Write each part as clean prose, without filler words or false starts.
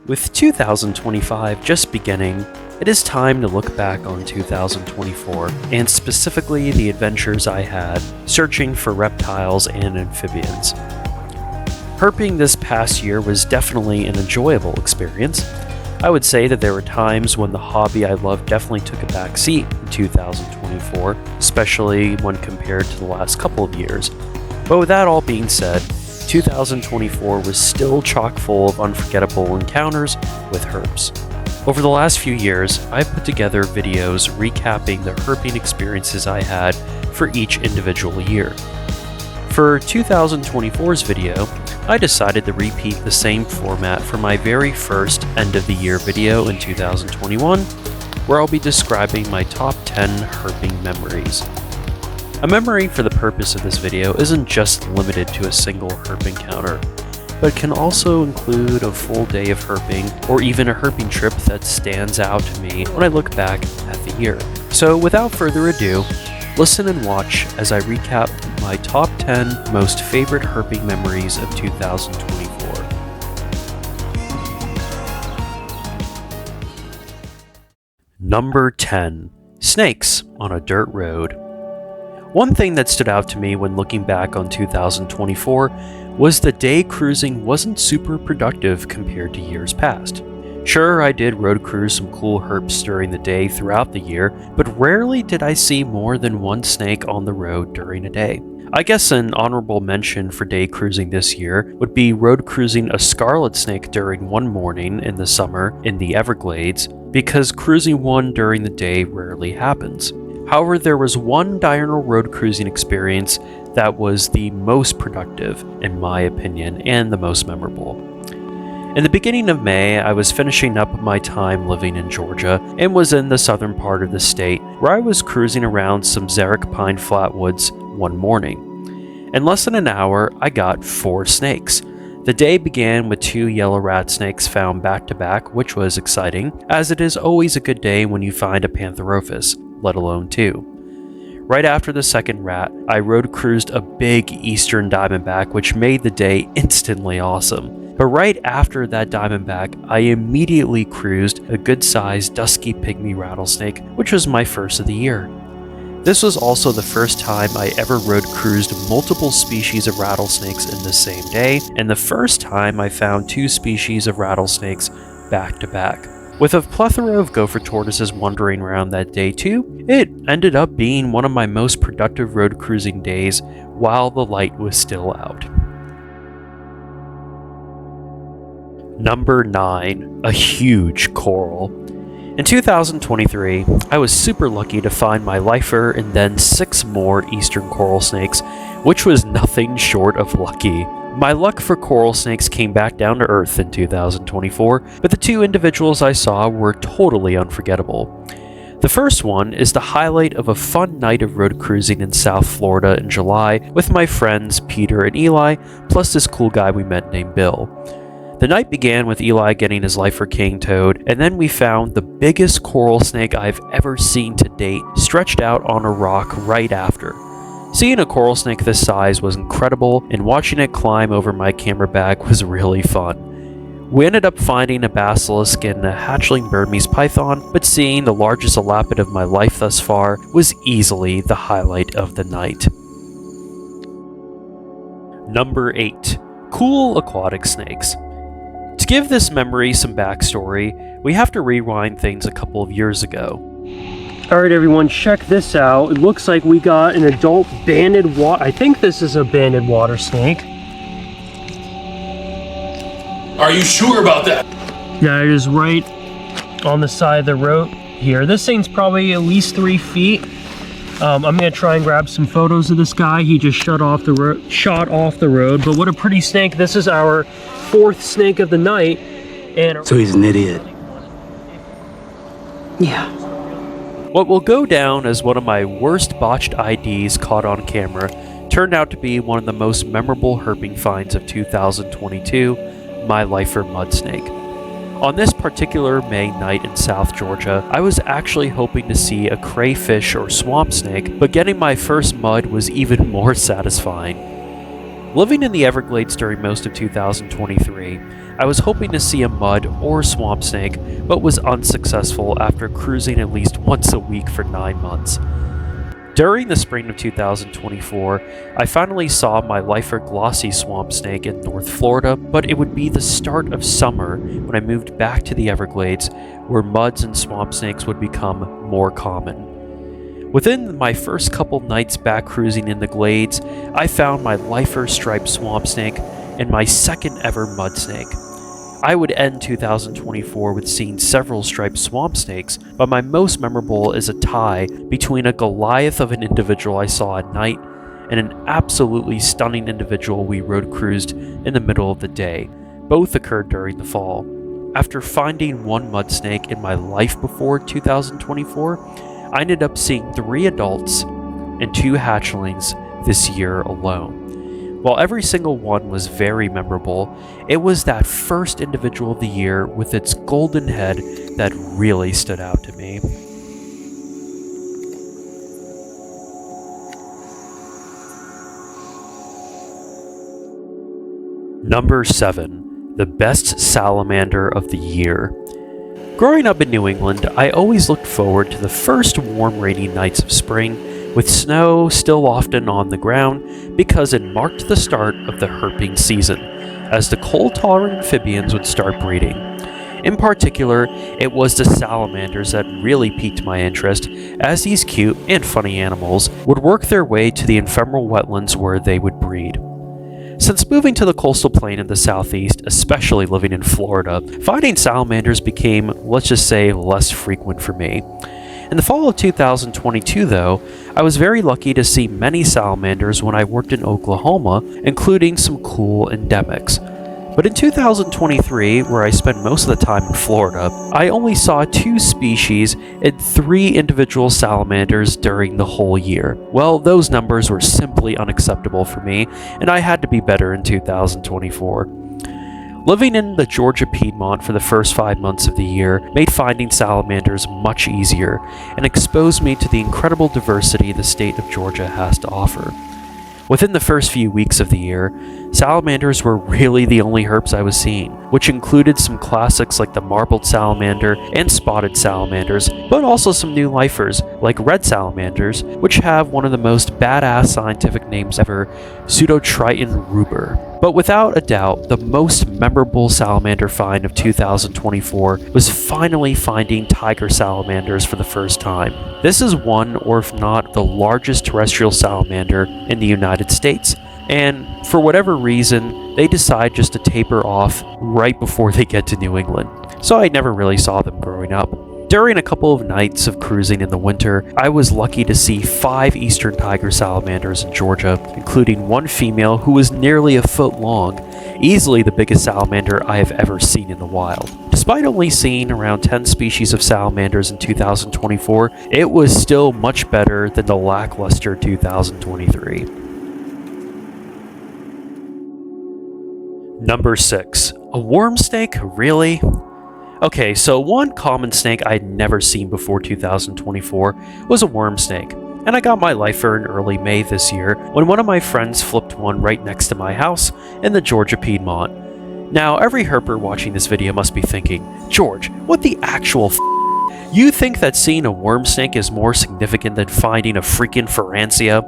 With 2025 just beginning, it is time to look back on 2024, and specifically the adventures I had searching for reptiles and amphibians. Herping this past year was definitely an enjoyable experience. I would say that there were times when the hobby I loved definitely took a back seat in 2024, especially when compared to the last couple of years. But with that all being said, 2024 was still chock full of unforgettable encounters with herps. Over the last few years, I've put together videos recapping the herping experiences I had for each individual year. For 2024's video, I decided to repeat the same format for my very first end of the year video in 2021, where I'll be describing my top 10 herping memories. A memory for the purpose of this video isn't just limited to a single herp encounter, but can also include a full day of herping or even a herping trip that stands out to me when I look back at the year. So without further ado, listen and watch as I recap my top 10 most favorite herping memories of 2024. Number 10. Snakes on a dirt road. One thing that stood out to me when looking back on 2024 was the day cruising wasn't super productive compared to years past. Sure, I did road cruise some cool herps during the day throughout the year, but rarely did I see more than one snake on the road during a day. I guess an honorable mention for day cruising this year would be road cruising a scarlet snake during one morning in the summer in the Everglades, because cruising one during the day rarely happens. However, there was one diurnal road cruising experience that was the most productive, in my opinion, and the most memorable. In the beginning of May, I was finishing up my time living in Georgia and was in the southern part of the state, where I was cruising around some xeric pine flatwoods one morning. In less than an hour, I got 4 snakes. The day began with 2 yellow rat snakes found back to back, which was exciting, as it is always a good day when you find a Pantherophis, let alone 2. Right after the second rat, I road cruised a big eastern diamondback, which made the day instantly awesome. But right after that diamondback, I immediately cruised a good-sized dusky pygmy rattlesnake, which was my first of the year. This was also the first time I ever road cruised multiple species of rattlesnakes in the same day, and the first time I found 2 species of rattlesnakes back to back. With a plethora of gopher tortoises wandering around that day too, it ended up being one of my most productive road cruising days while the light was still out. Number 9. A huge coral. In 2023, I was super lucky to find my lifer and then 6 more eastern coral snakes, which was nothing short of lucky. My luck for coral snakes came back down to earth in 2024, but the 2 individuals I saw were totally unforgettable. The first one is the highlight of a fun night of road cruising in South Florida in July with my friends Peter and Eli, plus this cool guy we met named Bill. The night began with Eli getting his lifer king towed, and then we found the biggest coral snake I've ever seen to date stretched out on a rock right after. Seeing a coral snake this size was incredible, and watching it climb over my camera bag was really fun. We ended up finding a basilisk and a hatchling Burmese python, but seeing the largest elapid of my life thus far was easily the highlight of the night. Number 8. Cool aquatic snakes. To give this memory some backstory, we have to rewind things a couple of years ago. Alright everyone, check this out. It looks like we got an adult banded water... I think this is a banded water snake. Are you sure about that? Yeah, it is right on the side of the road here. This thing's probably at least 3 feet. I'm gonna try and grab some photos of this guy. He just shot off the road, but what a pretty snake. This is our 4th snake of the night. And so he's an idiot. Yeah. What will go down as one of my worst botched IDs caught on camera turned out to be one of the most memorable herping finds of 2022, my lifer mud snake. On this particular May night in South Georgia, I was actually hoping to see a crayfish or swamp snake, but getting my first mud was even more satisfying. Living in the Everglades during most of 2023, I was hoping to see a mud or swamp snake, but was unsuccessful after cruising at least once a week for 9 months. During the spring of 2024, I finally saw my lifer glossy swamp snake in North Florida, but it would be the start of summer when I moved back to the Everglades, where muds and swamp snakes would become more common. Within my first couple nights back cruising in the glades, I found my lifer striped swamp snake and my second ever mud snake. I would end 2024 with seeing several striped swamp snakes, but my most memorable is a tie between a Goliath of an individual I saw at night and an absolutely stunning individual we road cruised in the middle of the day. Both occurred during the fall. After finding one mud snake in my life before 2024, I ended up seeing 3 adults and 2 hatchlings this year alone. While every single one was very memorable, it was that first individual of the year with its golden head that really stood out to me. Number 7. The best salamander of the year. Growing up in New England, I always looked forward to the first warm, rainy nights of spring, with snow still often on the ground, because it marked the start of the herping season, as the cold-tolerant amphibians would start breeding. In particular, it was the salamanders that really piqued my interest, as these cute and funny animals would work their way to the ephemeral wetlands where they would breed. Since moving to the coastal plain in the southeast, especially living in Florida, finding salamanders became, let's just say, less frequent for me. In the fall of 2022, though, I was very lucky to see many salamanders when I worked in Oklahoma, including some cool endemics. But in 2023, where I spent most of the time in Florida, I only saw 2 species and 3 individual salamanders during the whole year. Well, those numbers were simply unacceptable for me, and I had to be better in 2024. Living in the Georgia Piedmont for the first 5 months of the year made finding salamanders much easier and exposed me to the incredible diversity the state of Georgia has to offer. Within the first few weeks of the year, salamanders were really the only herps I was seeing, which included some classics like the marbled salamander and spotted salamanders, but also some new lifers like red salamanders, which have one of the most badass scientific names ever, Pseudotriton ruber. But without a doubt, the most memorable salamander find of 2024 was finally finding tiger salamanders for the first time. This is one, or if not, the largest terrestrial salamander in the United States. And for whatever reason, they decide just to taper off right before they get to New England. So I never really saw them growing up. During a couple of nights of cruising in the winter, I was lucky to see 5 eastern tiger salamanders in Georgia, including one female who was nearly a foot long, easily the biggest salamander I have ever seen in the wild. Despite only seeing around 10 species of salamanders in 2024, it was still much better than the lackluster 2023. Number 6. A worm snake? Really? Okay, so one common snake I'd never seen before 2024 was a worm snake, and I got my lifer in early May this year when one of my friends flipped one right next to my house in the Georgia Piedmont. Now, every herper watching this video must be thinking, George, what the actual You think that seeing a worm snake is more significant than finding a freaking Ferrantia?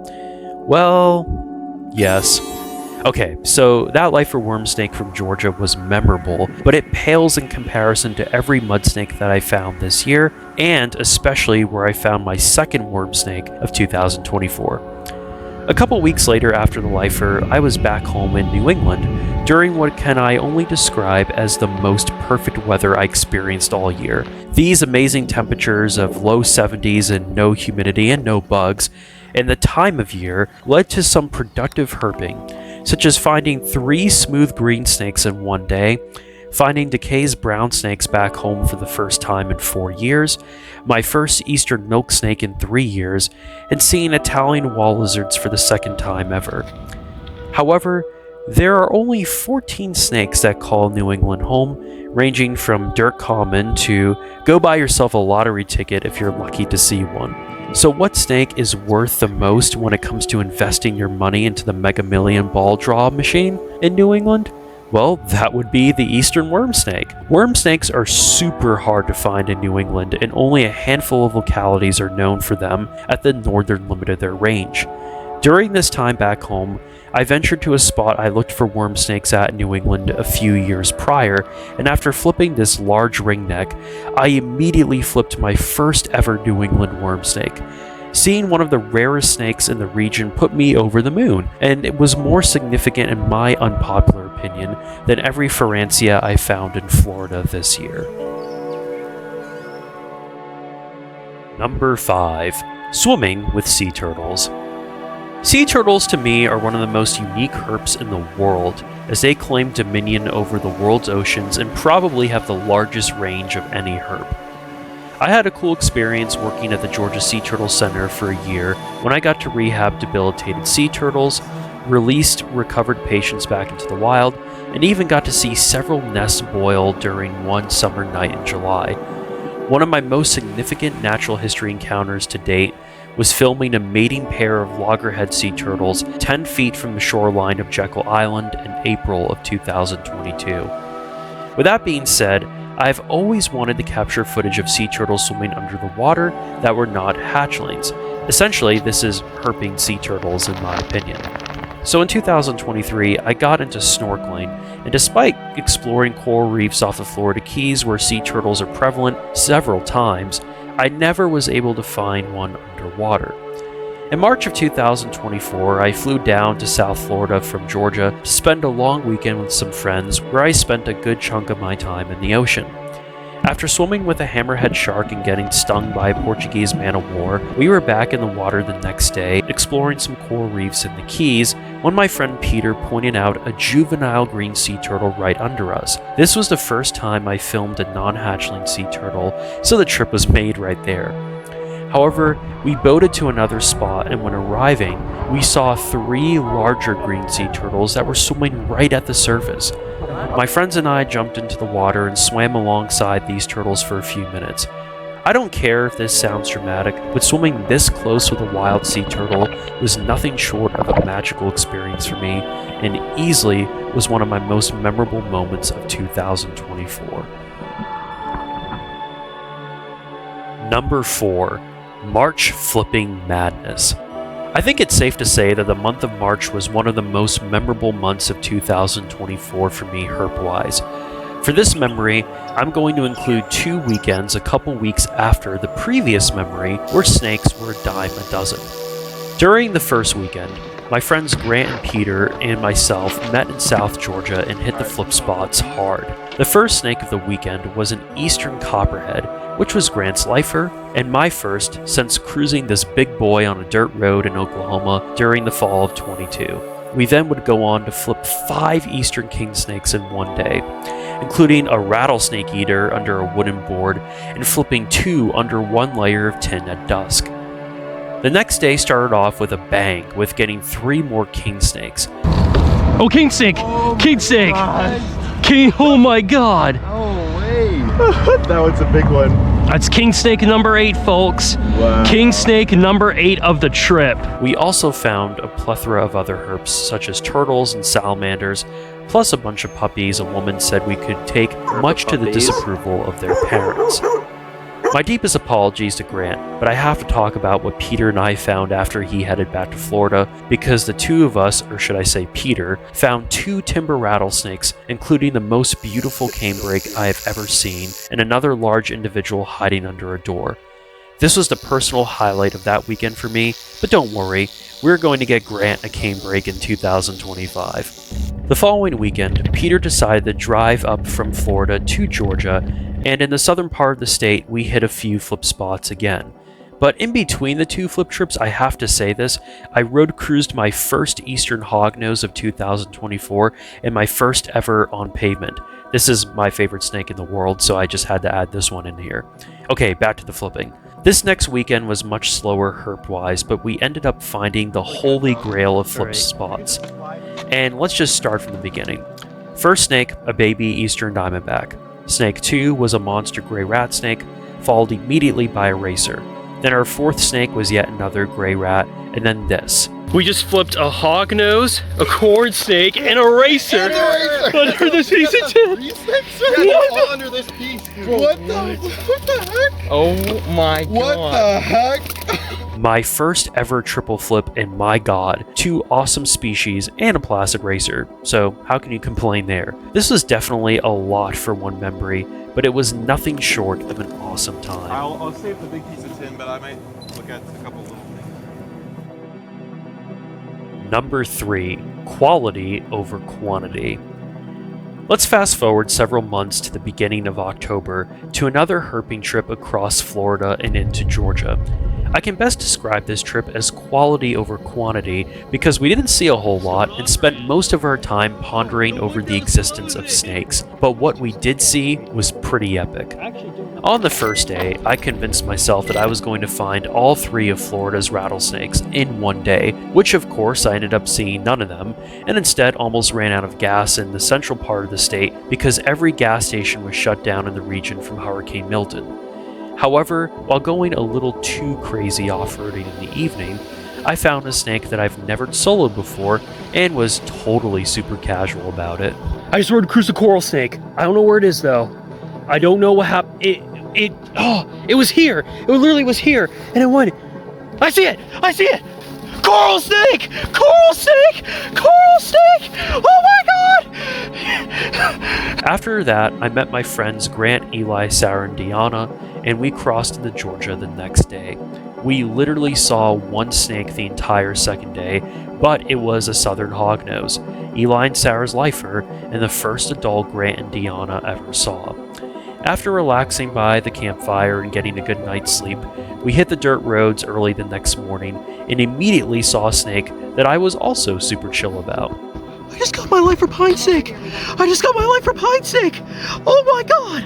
Well, yes. Okay, so that lifer worm snake from Georgia was memorable, but it pales in comparison to every mud snake that I found this year, and especially where I found my second worm snake of 2024. A couple weeks later after the lifer, I was back home in New England during what can I only describe as the most perfect weather I experienced all year. These amazing temperatures of low 70s and no humidity and no bugs, and the time of year led to some productive herping, such as finding 3 smooth green snakes in one day, finding Decay's brown snakes back home for the first time in 4 years, my first eastern milk snake in 3 years, and seeing Italian wall lizards for the second time ever. However, There are only 14 snakes that call New England home, ranging from dirt common to go buy yourself a lottery ticket if you're lucky to see one. So what snake is worth the most when it comes to investing your money into the Mega Million ball draw machine in New England? Well, that would be the eastern worm snake. Worm snakes are super hard to find in New England, and only a handful of localities are known for them at the northern limit of their range. During this time back home, I ventured to a spot I looked for worm snakes at in New England a few years prior, and after flipping this large ringneck, I immediately flipped my first ever New England worm snake. Seeing one of the rarest snakes in the region put me over the moon, and it was more significant in my unpopular opinion than every Ferantia I found in Florida this year. Number 5. Swimming with sea turtles. Sea turtles to me are one of the most unique herps in the world, as they claim dominion over the world's oceans and probably have the largest range of any herp. I had a cool experience working at the Georgia Sea Turtle Center for a year when I got to rehab debilitated sea turtles, released recovered patients back into the wild, and even got to see several nests boil during one summer night in July. One of my most significant natural history encounters to date was filming a mating pair of loggerhead sea turtles 10 feet from the shoreline of Jekyll Island in April of 2022. With that being said, I've always wanted to capture footage of sea turtles swimming under the water that were not hatchlings. Essentially, this is herping sea turtles in my opinion. So in 2023, I got into snorkeling, and despite exploring coral reefs off the Florida Keys where sea turtles are prevalent several times, I never was able to find one underwater. In March of 2024, I flew down to South Florida from Georgia to spend a long weekend with some friends where I spent a good chunk of my time in the ocean. After swimming with a hammerhead shark and getting stung by a Portuguese man-of-war, we were back in the water the next day, exploring some coral reefs in the Keys, when my friend Peter pointed out a juvenile green sea turtle right under us. This was the first time I filmed a non-hatchling sea turtle, so the trip was made right there. However, we boated to another spot, and when arriving, we saw 3 larger green sea turtles that were swimming right at the surface. My friends and I jumped into the water and swam alongside these turtles for a few minutes. I don't care if this sounds dramatic, but swimming this close with a wild sea turtle was nothing short of a magical experience for me, and easily was one of my most memorable moments of 2024. Number 4. March Flipping Madness. I think it's safe to say that the month of March was one of the most memorable months of 2024 for me herp-wise. For this memory, I'm going to include 2 weekends a couple weeks after the previous memory where snakes were a dime a dozen. During the first weekend, my friends Grant and Peter and myself met in South Georgia and hit the flip spots hard. The first snake of the weekend was an eastern copperhead, which was Grant's lifer, and my first since cruising this big boy on a dirt road in Oklahoma during the fall of 22. We then would go on to flip 5 eastern king snakes in one day, including a rattlesnake eater under a wooden board and flipping 2 under 1 layer of tin at dusk. The next day started off with a bang with getting 3 more king snakes. Oh, king snake! Oh king snake! God. King, oh my god! No way! That was a big one. That's king snake number 8, folks. Wow. King snake number 8 of the trip. We also found a plethora of other herps such as turtles and salamanders, plus a bunch of puppies a woman said we could take, much to the disapproval of their parents. My deepest apologies to Grant, but I have to talk about what Peter and I found after he headed back to Florida, because the 2 of us, or should I say Peter, found 2 timber rattlesnakes, including the most beautiful canebrake I have ever seen, and another large individual hiding under a door. This was the personal highlight of that weekend for me, but don't worry, we're going to get Grant a canebrake in 2025. The following weekend, Peter decided to drive up from Florida to Georgia, and in the southern part of the state, we hit a few flip spots again. But in between the 2 flip trips, I have to say this, I road cruised my first eastern hognose of 2024 and my first ever on pavement. This is my favorite snake in the world, so I just had to add this one in here. Okay, back to the flipping. This next weekend was much slower herp-wise, but we ended up finding the holy grail of flip spots. And let's just start from the beginning. First snake, a baby eastern diamondback. Snake 2 was a monster gray rat snake, followed immediately by a racer. Then our fourth snake was yet another gray rat, and then this. We just flipped a hognose, a corn snake, and a racer under this piece of tin. All under this piece. What the heck? Oh my god. What the heck? My first ever triple flip, and my god, 2 awesome species and a plastic racer. So how can you complain there? This was definitely a lot for one memory, but it was nothing short of an awesome time. I'll save the big piece of tin, but I might look at a couple little things. Number 3, quality over quantity. Let's fast forward several months to the beginning of October to another herping trip across Florida and into Georgia. I can best describe this trip as quality over quantity because we didn't see a whole lot and spent most of our time pondering over the existence of snakes, but what we did see was pretty epic. On the first day, I convinced myself that I was going to find all 3 of Florida's rattlesnakes in one day, which of course I ended up seeing none of them, and instead almost ran out of gas in the central part of the state because every gas station was shut down in the region from Hurricane Milton. However, while going a little too crazy off-roading in the evening, I found a snake that I've never soloed before and was totally super casual about it. I just rode across a coral snake. I don't know where it is though. I don't know what happened. It was here. It literally was here, and it went. I see it. I see it. Coral snake! Coral snake! Coral snake! Oh my god! After that, I met my friends Grant, Eli, Sarah, and Deanna, and we crossed into Georgia the next day. We literally saw one snake the entire second day, but it was a southern hognose, Eli and Sarah's lifer, and the first adult Grant and Deanna ever saw. After relaxing by the campfire and getting a good night's sleep, we hit the dirt roads early the next morning and immediately saw a snake that I was also super chill about. I just got my life for pine snake. I just got my life for pine snake. Oh my god!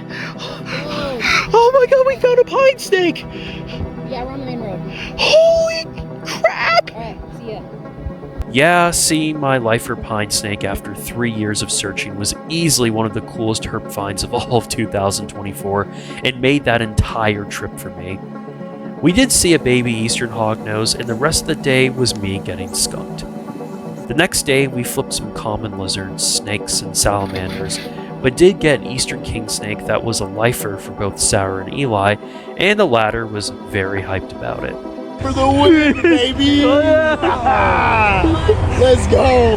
Oh my god, we found a pine snake! Yeah, we're on the main road. Holy crap! Alright, see ya. Yeah, seeing my lifer pine snake after 3 years of searching was easily one of the coolest herp finds of all of 2024 and made that entire trip for me. We did see a baby eastern hognose, and the rest of the day was me getting skunked. The next day we flipped some common lizards, snakes, and salamanders, but did get an eastern king snake that was a lifer for both Sarah and Eli, and the latter was very hyped about it. For the win, baby! Let's go!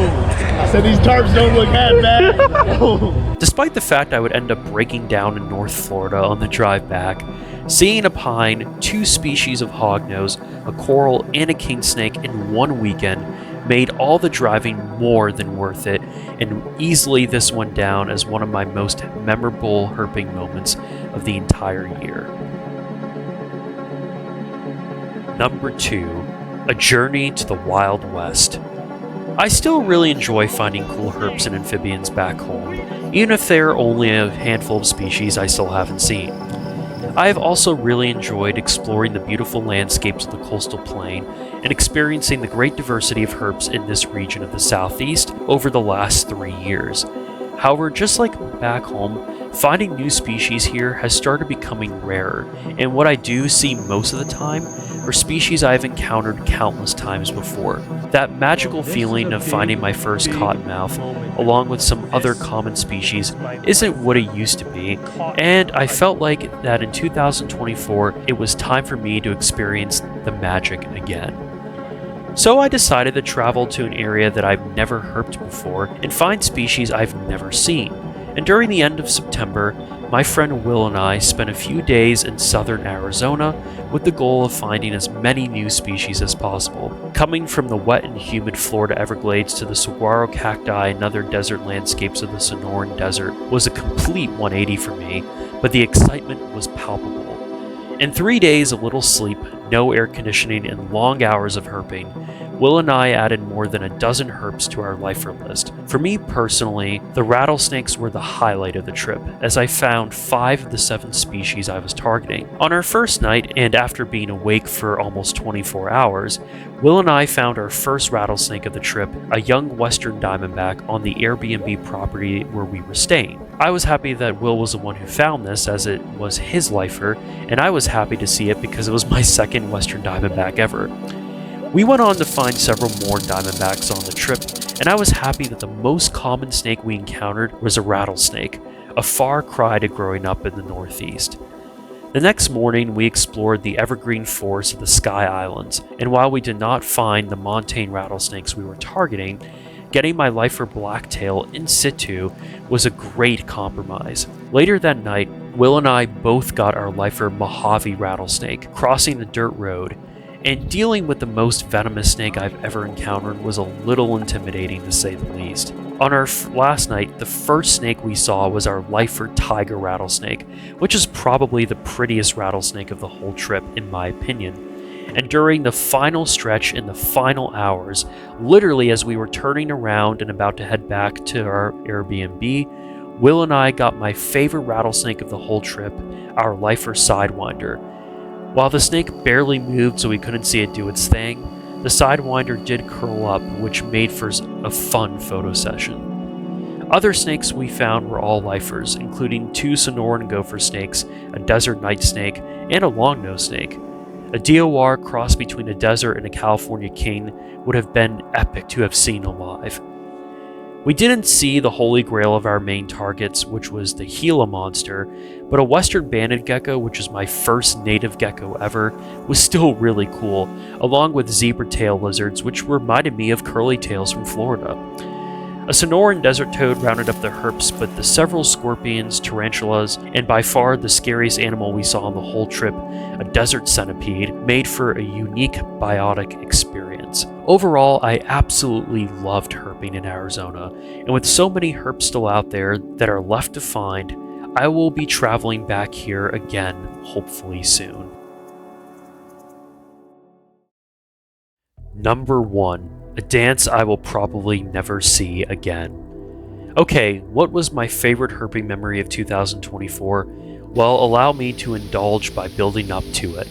I said these tarps don't look half bad. Despite the fact I would end up breaking down in North Florida on the drive back, seeing a pine, 2 species of hognose, a coral, and a king snake in one weekend made all the driving more than worth it, and easily this went down as one of my most memorable herping moments of the entire year. Number 2, a journey to the Wild West. I still really enjoy finding cool herps and amphibians back home, even if there are only a handful of species I still haven't seen. I have also really enjoyed exploring the beautiful landscapes of the coastal plain and experiencing the great diversity of herps in this region of the southeast over the last 3 years. However, just like back home, finding new species here has started becoming rarer, and what I do see most of the time are species I've encountered countless times before. That magical feeling of finding my first cottonmouth, along with some other common species, isn't what it used to be, and I felt like that in 2024 it was time for me to experience the magic again. So I decided to travel to an area that I've never herped before and find species I've never seen. And during the end of September, my friend Will and I spent a few days in southern Arizona with the goal of finding as many new species as possible. Coming from the wet and humid Florida Everglades to the saguaro cacti and other desert landscapes of the Sonoran Desert was a complete 180 for me, but the excitement was palpable. In 3 days of little sleep, no air conditioning, and long hours of herping, Will and I added more than a dozen herps to our lifer list. For me personally, the rattlesnakes were the highlight of the trip, as I found 5 of the 7 species I was targeting. On our first night, and after being awake for almost 24 hours, Will and I found our first rattlesnake of the trip, a young western diamondback, on the Airbnb property where we were staying. I was happy that Will was the one who found this, as it was his lifer, and I was happy to see it because it was my second western diamondback ever. We went on to find several more diamondbacks on the trip, and I was happy that the most common snake we encountered was a rattlesnake, a far cry to growing up in the Northeast. The next morning, we explored the evergreen forest of the Sky Islands, and while we did not find the montane rattlesnakes we were targeting, getting my lifer blacktail in situ was a great compromise. Later that night, Will and I both got our lifer Mojave rattlesnake, crossing the dirt road, and dealing with the most venomous snake I've ever encountered was a little intimidating to say the least. On our last night, the first snake we saw was our lifer tiger rattlesnake, which is probably the prettiest rattlesnake of the whole trip in my opinion. And during the final stretch in the final hours, literally as we were turning around and about to head back to our Airbnb, Will and I got my favorite rattlesnake of the whole trip, our lifer sidewinder. While the snake barely moved so we couldn't see it do its thing, the sidewinder did curl up, which made for a fun photo session. Other snakes we found were all lifers, including 2 Sonoran gopher snakes, a desert night snake, and a long-nosed snake. A DOR cross between a desert and a California king would have been epic to have seen alive. We didn't see the holy grail of our main targets, which was the Gila monster, but a western banded gecko, which was my first native gecko ever, was still really cool, along with zebra tail lizards, which reminded me of curly tails from Florida. A Sonoran desert toad rounded up the herps, but the several scorpions, tarantulas, and by far the scariest animal we saw on the whole trip, a desert centipede, made for a unique biotic experience. Overall, I absolutely loved herping in Arizona, and with so many herps still out there that are left to find, I will be traveling back here again, hopefully soon. Number 1. A dance I will probably never see again. Okay, what was my favorite herping memory of 2024? Well, allow me to indulge by building up to it.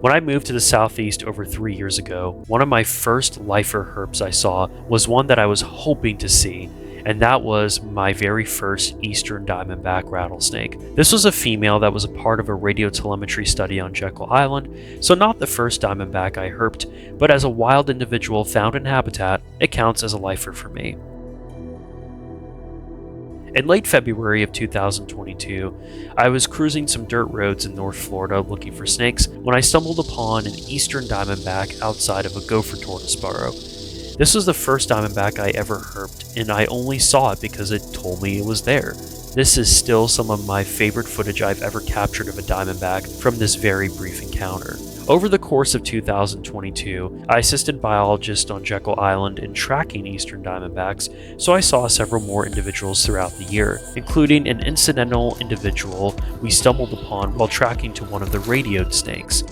When I moved to the Southeast over 3 years ago, one of my first lifer herps I saw was one that I was hoping to see, and that was my very first eastern diamondback rattlesnake. This was a female that was a part of a radiotelemetry study on Jekyll Island, so not the first diamondback I herped, but as a wild individual found in habitat, it counts as a lifer for me. In late February of 2022, I was cruising some dirt roads in North Florida looking for snakes when I stumbled upon an eastern diamondback outside of a gopher tortoise burrow. This was the first diamondback I ever herped, and I only saw it because it told me it was there. This is still some of my favorite footage I've ever captured of a diamondback from this very brief encounter. Over the course of 2022, I assisted biologists on Jekyll Island in tracking eastern diamondbacks, so I saw several more individuals throughout the year, including an incidental individual we stumbled upon while tracking to one of the radioed snakes.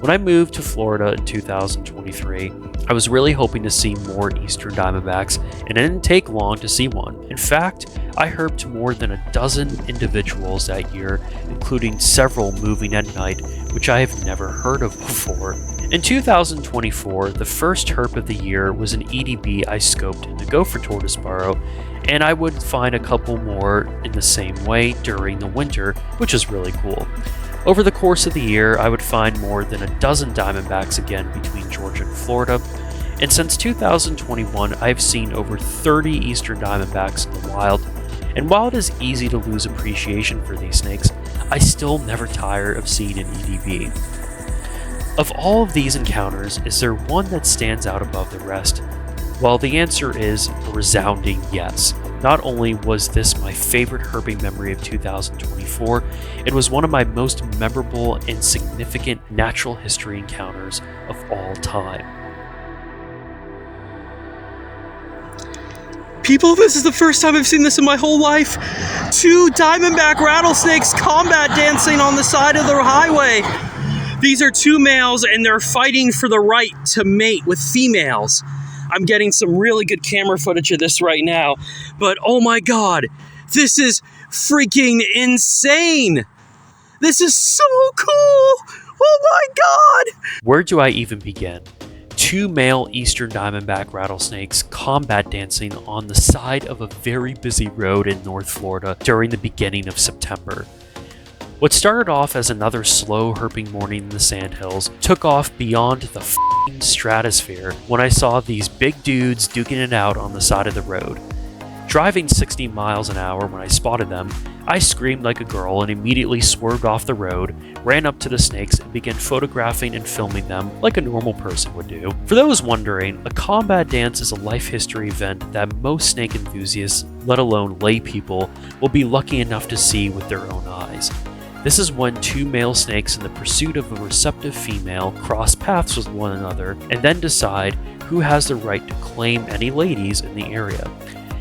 When I moved to Florida in 2023, I was really hoping to see more eastern diamondbacks, and it didn't take long to see one. In fact, I herped more than a dozen individuals that year, including several moving at night, which I have never heard of before. In 2024, the first herp of the year was an EDB I scoped in the gopher tortoise burrow, and I would find a couple more in the same way during the winter, which is really cool. Over the course of the year, I would find more than a dozen diamondbacks again between Georgia and Florida, and since 2021, I've seen over 30 eastern diamondbacks in the wild, and while it is easy to lose appreciation for these snakes, I still never tire of seeing an EDB. Of all of these encounters, is there one that stands out above the rest? Well, the answer is a resounding yes. Not only was this my favorite herping memory of 2024, it was one of my most memorable and significant natural history encounters of all time. People, this is the first time I've seen this in my whole life. 2 diamondback rattlesnakes combat dancing on the side of the highway. These are two males and they're fighting for the right to mate with females. I'm getting some really good camera footage of this right now, but oh my god, this is freaking insane! This is so cool! Oh my god! Where do I even begin? Two male eastern diamondback rattlesnakes combat dancing on the side of a very busy road in North Florida during the beginning of September. What started off as another slow herping morning in the sandhills took off beyond the f***ing stratosphere when I saw these big dudes duking it out on the side of the road. Driving 60 miles an hour when I spotted them, I screamed like a girl and immediately swerved off the road, ran up to the snakes, and began photographing and filming them like a normal person would do. For those wondering, a combat dance is a life history event that most snake enthusiasts, let alone lay people, will be lucky enough to see with their own eyes. This is when two male snakes in the pursuit of a receptive female cross paths with one another and then decide who has the right to claim any ladies in the area.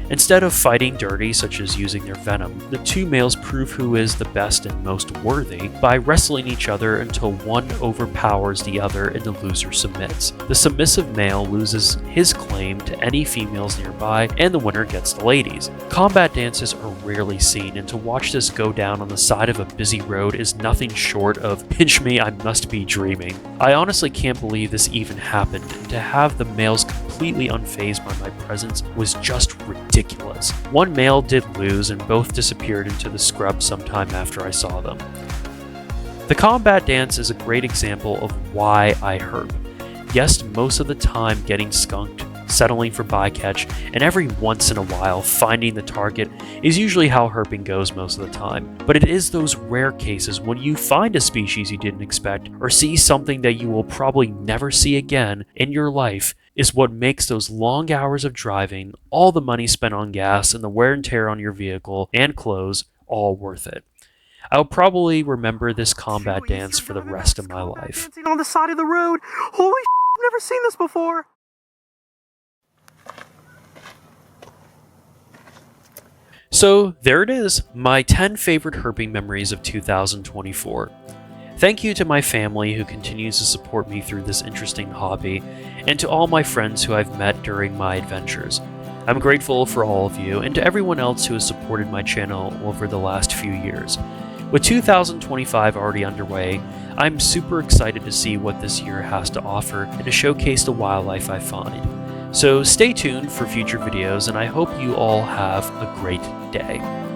Instead of fighting dirty, such as using their venom, the two males prove who is the best and most worthy by wrestling each other until one overpowers the other and the loser submits. The submissive male loses his claim to any females nearby, and the winner gets the ladies. Combat dances are rarely seen, and to watch this go down on the side of a busy road is nothing short of pinch me, I must be dreaming. I honestly can't believe this even happened, and to have the males completely unfazed by my presence was just ridiculous. One male did lose and both disappeared into the scrub sometime after I saw them. The combat dance is a great example of why I herp. Yes, most of the time getting skunked, settling for bycatch, and every once in a while finding the target is usually how herping goes most of the time. But it is those rare cases when you find a species you didn't expect or see something that you will probably never see again in your life is what makes those long hours of driving, all the money spent on gas, and the wear and tear on your vehicle and clothes all worth it. I'll probably remember this combat dance for the rest of my life. Dancing on the side of the road. Holy I've never seen this before. So there it is, my 10 favorite herping memories of 2024. Thank you to my family who continues to support me through this interesting hobby, and to all my friends who I've met during my adventures. I'm grateful for all of you, and to everyone else who has supported my channel over the last few years. With 2025 already underway, I'm super excited to see what this year has to offer and to showcase the wildlife I find. So stay tuned for future videos, and I hope you all have a great day.